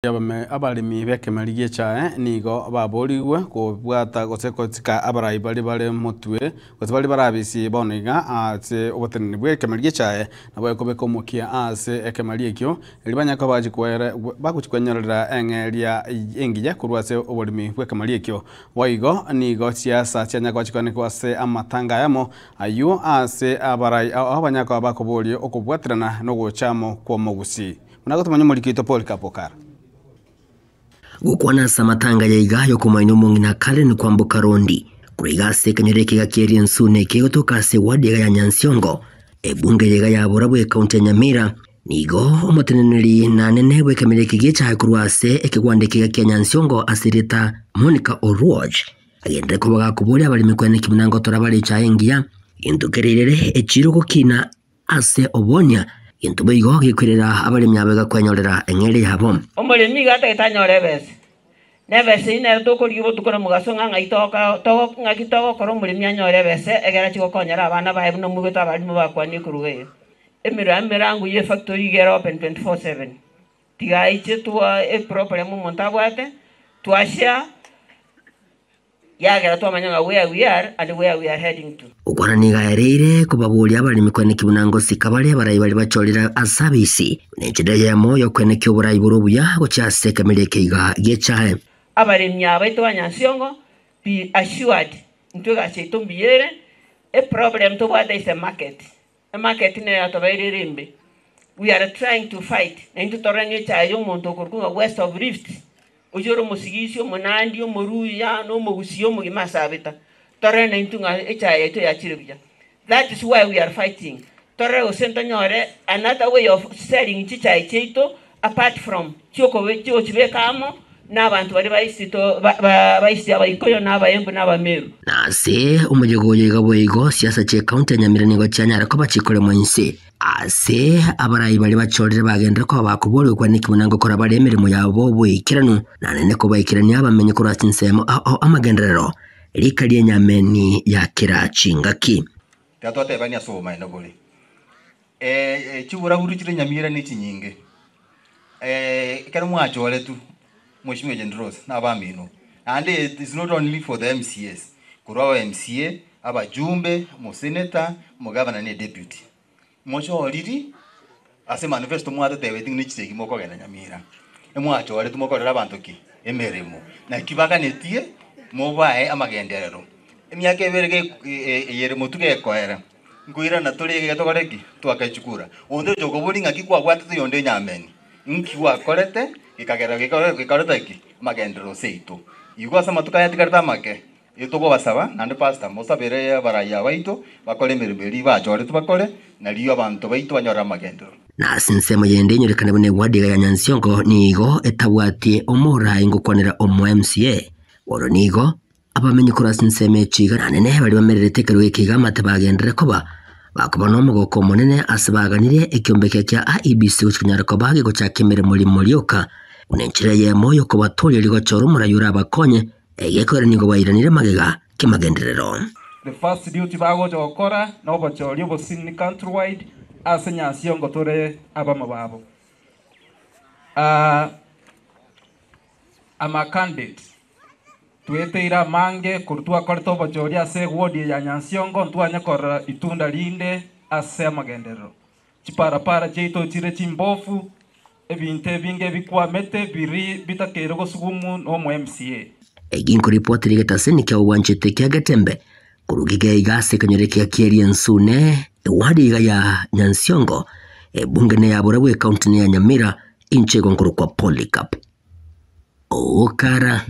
Abalimi b'ekimera g'echae nigo baboriwe kubwata gosekotika abarai bari motwe gose bari barabisi bono iga ase oboteneni bwa ekimera g'echae nabo ekobeka omokia ase ekimera ekio ribanyaka bagukwenyorera eng'eria engiya korwa ase oborimi bwa ekimera ekio boigo nigo siasa chianyaka gwachikoanekwa ase amatanga yamo aywo ase abarai aho banyaka bakoboria okobwaterana nogochamo kwa omogusi munagotomanya omorikito Paul Kapokara gukwana samatanga ya igayo kumaino mungina Karen kwambuka rondi kurigase kanyereke gakeri ensune kegotoka se wadi ya Nyansiongo ebunge yega ya borabwe county ya Nyamira nigo omoteneneri na nene bwe kamereke gecha kurwase ekigwandeke ya Nyansiongo asirita Monica Oruoj agende ko bagakuboria abali mikwene kimunango torabali chaengia indukerere echiro gukina ase obonya intuba igo gikwirira abali myabega kwenyorera engeri yabo omulimi gatetanyore bese nebese ine tukuribo tukora mugaso ng'aitoka to ng'akitoka koro omulimi anyore bese egera chigokonyera abana bae no mugeta abali mubakwani kuruge emirangu ye factory gera open 24/7 tigaiche tuwa e problem montabwate twasha yagera twamanya where we are and where we are heading to ukwana nigaereire kubaburia abali mikwene kibunango sikabali abarai bali bachorera asabisi nechida ya moyo kwene kyoburai burubuya gochase kamereke iga gechae abali myabaito Nyansiongo be assured ntuga chetumbiyere a problem to what is a market ne atobaire rimbe we are trying to fight into torenge chayo monto kurkunga west of Rift ujoro musigisho monandi omoruya no mogusio mugimasabita torena intunga echaye to yachiribya. That is why we are fighting torre osentanyore another way of selling chichai cheito apart from choko wecho chibekamo n'abantu bari bayisito bayisi abayikoyo n'abayembu n'abameru nase umujegoye gaboyigo siasa che county Nyamira nigo cyanyara ko bachikore mwense ase abarai bali bachorere bagendera ko bakubore kwa nikimunango kora bari emirimo yabo bwikirano nanene ko bayikirani abamenye ko rasinsemo amagenderero rikaliye Nyameni ya kirachingaki gatwate bani asoma ino bole chibura buruchire Nyamira ni chinyinge kana mwachore tu Mheshimiwa Jendros na bamino and it is not only for the MCS kurwa MCA abajumbe mo senator mo governor ne deputy mocho oliri ase manifesto mwate tebeting ni chitegi moko gena Nyamira emwacho wale tumokorera abantu ki emeremo na kibaga netie mo bae amagenderero emyaka eberege yere motuge koera nguira na tuli getogoreki twakachukura onde jogo bolinga kikwa gwate yonde Nyameni nkiwa korete gikareta iki magendero seito igwa sama tukayatikata make itugo basaba nande pastor mosabere baraya baito bakole miriberi bachore tubakole na liyo abantu baito banyora magendero na sinsemo yende nyorekana bone wadi ya Nyansiongo nigo etabwati omura ingukwanira omo MCA woro nigo abamenye kora sinseme chiga nanene bali bamererete kero ikiga mate bagendere koba bakuba no mugoko munene asibaganire ekyombeke kya IEBC uchinyara ko bage go chakemere muri murioka unenchira ye moyo ko batoli ligo choro murayura abakonye egekore nigo bairanire magega kimagenderero. The first duty bago jokora no bacholi obosini countrywide ase Nyansiongo tore abama babo ama candidate tueteira mange kurtua korto bacholi ase wodi ya Nyansiongo ntwanya kora itunda linde ase amagendero chiparapara jeito chire chimbofu ebinte binge bikwamete biri bitakero gosugumu no mu MCA eginko report ligeta ni kya wanchete kya gatembe kurugige igase kanyereke kieri ensune wadi ya Nyansiongo ebunge ne yaborabwe county ya Nyamira inchego nkuru kwa Polycarp Okara